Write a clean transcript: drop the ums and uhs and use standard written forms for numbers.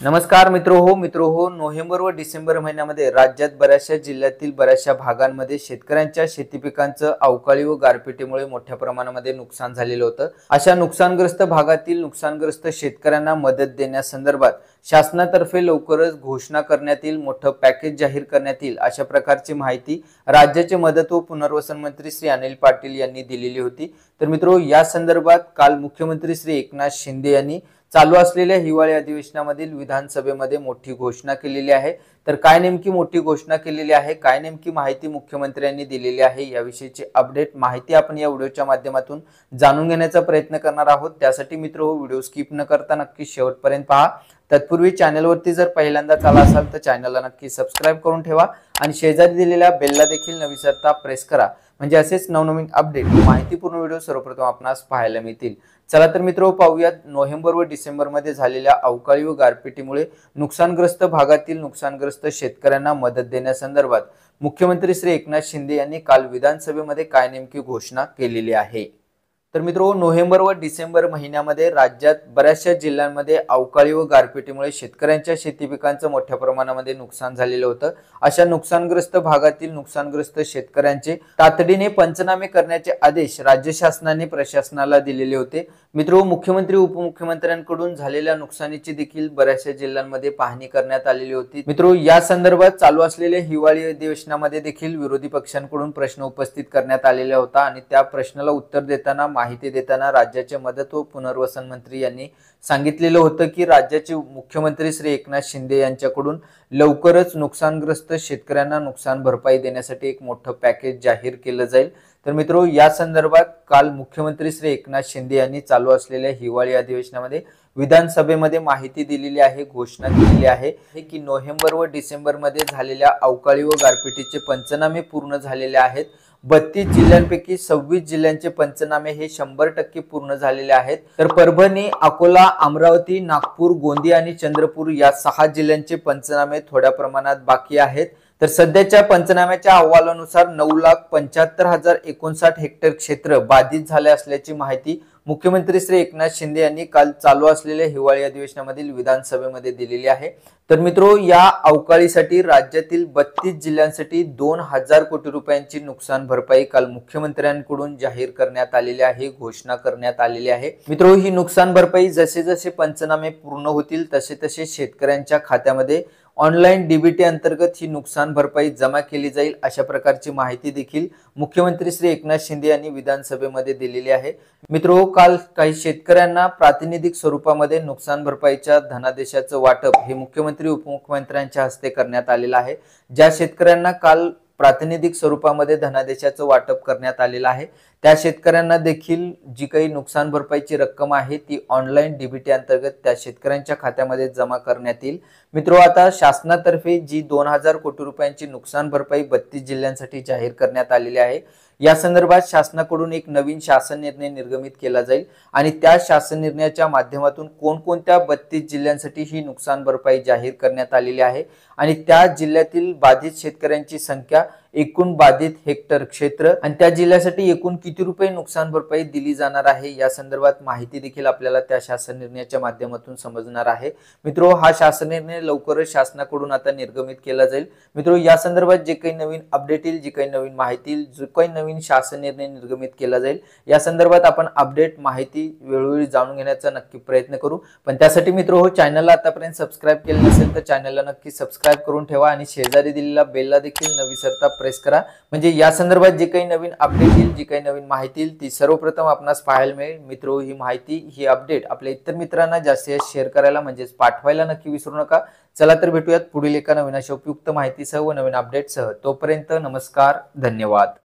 नमस्कार मित्रो हो नोव्हेंबर व डिसेंबर महिन्यामध्ये राज्यात बऱ्याचशा जिल्ह्यातील बऱ्याचशा भागांमध्ये शेतकऱ्यांच्या शेती पिकांचं अवकाळी व गारपिटीमुळे मोठ्या प्रमाणामध्ये नुकसान झालेलं होतं। अशा नुकसानग्रस्त भागातील नुकसानग्रस्त शेतकऱ्यांना मदत देण्यासंदर्भात शासनातर्फे लवकरच घोषणा करण्यात येईल, मोठं पॅकेज जाहीर करण्यात येईल अशा प्रकारची माहिती राज्याचे मदत व पुनर्वसन मंत्री श्री अनिल पाटील यांनी दिलेली होती। तर मित्रो, या संदर्भात काल मुख्यमंत्री श्री एकनाथ शिंदे यांनी चालू असलेल्या हिवाळी अधिवेशनामधील विधानसभेमध्ये मोठी घोषणा केलेली आहे। तर काय नेमकी मोठी घोषणा केलेली आहे, काय नेमकी माहिती मुख्यमंत्र्यांनी दिलेली आहे, याविषयीची अपडेट माहिती आपण या व्हिडिओच्या माध्यमातून जाणून घेण्याचा प्रयत्न करणार आहोत। त्यासाठी मित्रो, व्हिडिओ स्किप न करता नक्की शेवटपर्यंत पहा। तत्पूर्वी चॅनलवरती जर पहिल्यांदाच आला असाल तर चॅनलला नक्की सबस्क्राइब करून ठेवा आणि शेजारी दिलेल्या बेलला देखील न विसरता प्रेस करा, म्हणजे असेच नवनवीन अपडेट माहितीपूर्ण व्हिडिओ सर्वप्रथम आपणास पाहायला मिळतील। चला तर मित्रो, पाहूयात नोव्हेंबर व डिसेंबर मध्ये झालेल्या अवकाळी व गारपिटीमुळे नुकसानग्रस्त भागातील नुकसानग्रस्त शेतकऱ्यांना मदत देण्यासंदर्भात मुख्यमंत्री श्री एकनाथ शिंदे यांनी काल विधानसभेमध्ये काय नेमकी घोषणा केलेली आहे। तर मित्रो, नोव्हेंबर व डिसेंबर महिन्यामध्ये राज्यात बऱ्याचशा जिल्ह्यांमध्ये अवकाळी व गारपिटीमुळे शेतकऱ्यांच्या शेती पिकांचं मोठ्या प्रमाणामध्ये नुकसान झालेलं होतं। अशा नुकसानग्रस्त भागातील नुकसानग्रस्त शेतकऱ्यांचे तातडीने पंचनामे करण्याचे आदेश राज्य शासनाने प्रशासनाला दिलेले होते। मित्रो, मुख्यमंत्री उपमुख्यमंत्र्यांकडून झालेल्या नुकसानीची देखील बऱ्याचशा जिल्ह्यांमध्ये पाहणी करण्यात आलेली होती। मित्रो, या संदर्भात चालू असलेल्या हिवाळी अधिवेशनामध्ये देखील विरोधी पक्षांकडून प्रश्न उपस्थित करण्यात आलेला होता आणि त्या प्रश्नाला उत्तर देताना माहिती देताना राज्याचे मदत व पुनर्वसन मंत्री यांनी सांगितलेलं होतं की राज्याचे मुख्यमंत्री श्री एकनाथ शिंदे यांच्याकडून लवकरच नुकसानग्रस्त शेतकऱ्यांना नुकसान भरपाई देण्यासाठी एक मोठं पॅकेज जाहीर केलं जाईल। तर मित्रो, या संदर्भात काल मुख्यमंत्री श्री एकनाथ शिंदे यांनी चालू असलेल्या हिवाळी अधिवेशनामध्ये विधानसभेमध्ये माहिती दिलेली आहे, घोषणा केलेली आहे की नोव्हेंबर व डिसेंबर मध्ये झालेल्या अवकाळी व गारपिटीचे पंचनामे पूर्ण झालेले आहेत। 32 जिल्ह्यांपैकी 26 जिल्ह्यांचे पंचनामे हे 100% पूर्ण झालेले आहेत। तर परभणी, अकोला, अमरावती, नागपूर, गोंदिया आणि चंद्रपूर या 6 जिल्ह्यांचे पंचनामे थोड्या प्रमाणात बाकी आहेत। तर सध्याच्या पंचनाम्याच्या अहवालानुसार 9,75,059 हेक्टर क्षेत्र बाधित झाले असल्याची माहिती मुख्यमंत्री श्री एकनाथ शिंदे यांनी काल चालू असलेल्या हिवाळी अधिवेशनामधील विधानसभेमध्ये दिलेली आहे। तर मित्रो, या अवकाळीसाठी राज्यातील 32 जिल्ह्यांसाठी 2,000 कोटी रुपयांची नुकसान भरपाई काल मुख्यमंत्र्यांकडून जाहीर करण्यात आलेली आहे, घोषणा करण्यात आलेली आहे। मित्रो, ही नुकसान भरपाई जसे जसे पंचनामे पूर्ण होतील तसे तसे शेतकऱ्यांच्या खात्यामध्ये ऑनलाइन डीबीटी अंतर्गत ही नुकसान भरपाई जमा केली जाईल अशा प्रकारची माहिती देखील मुख्यमंत्री श्री एकनाथ शिंदे यांनी विधानसभेमध्ये दिलेली आहे। मित्रो, काल काही शेतकऱ्यांना प्रातिनिधिक स्वरूपामध्ये नुकसान भरपाईच्या धनादेशाचं वाटप हे मुख्यमंत्री उपमुख्यमंत्र्यांच्या हस्ते करण्यात आलेलं आहे। ज्या शेतकऱ्यांना काल प्रातिनिधिक स्वरूपामध्ये धनादेशाचं वाटप करण्यात आलेलं आहे त्या शेतकऱ्यांना देखील जी काही नुकसान भरपाईची रक्कम आहे ती ऑनलाइन डीबीटी अंतर्गत त्या शेतकऱ्यांच्या खात्यामध्ये जमा करण्यात येईल। मित्रो, आता शासनातर्फे जी 2,000 कोटी रुपयांची नुकसान भरपाई 32 जिल्ह्यांसाठी जाहीर करण्यात आलेली आहे, या संदर्भात शासनाकडून एक नवीन शासन निर्णय निर्गमित केला जाईल आणि त्या शासन निर्णयाच्या माध्यमातून कोणकोणत्या 32 जिल्ह्यांसाठी ही नुकसान भरपाई जाहीर करण्यात आलेली आहे आणि त्या जिल्ह्यातील बाधित शेतकऱ्यांची संख्या, एकूण बाधित हेक्टर क्षेत्र आणि त्या जिल्ह्यासाठी एकूण किती रुपये नुकसान भरपाई दिली जाणार आहे या संदर्भात माहिती देखील आपल्याला त्या शासन निर्णयाच्या माध्यमातून समजणार आहे। मित्रो, हा शासन निर्णय लवकरच शासनाकडून आता निर्गमित केला जाईल। मित्रो, या संदर्भात जे काही नवीन अपडेट येईल, जी काही नवीन माहिती येईल, जो काही नवीन शासन निर्णय निर्गमित केला जाईल या संदर्भात आपण अपडेट माहिती वेळोवेळी जाणून घेण्याचा नक्की प्रयत्न करू। पण त्यासाठी मित्रो, हो चॅनलला आतापर्यंत सबस्क्राइब केले नसेल तर चॅनलला नक्की सबस्क्राइब करून ठेवा आणि शेजारी दिलेला बेलला देखील न विसरता प्रेस करा, म्हणजे या संदर्भात जे काही नवीन अपडेट येईल, जी काही नवीन माहिती येईल ती सर्वप्रथम आपणास पाहायला मिळेल। मित्रो, ही माहिती, ही अपडेट आपल्या इतर मित्रांना जास्तीत जास्त शेअर करायला म्हणजेच पाठवायला नक्की विसरू नका। चला तर भेटूयात पुढील एका नवीन अशा उपयुक्त माहितीसह व नवीन अपडेटसह। तोपर्यंत नमस्कार, धन्यवाद।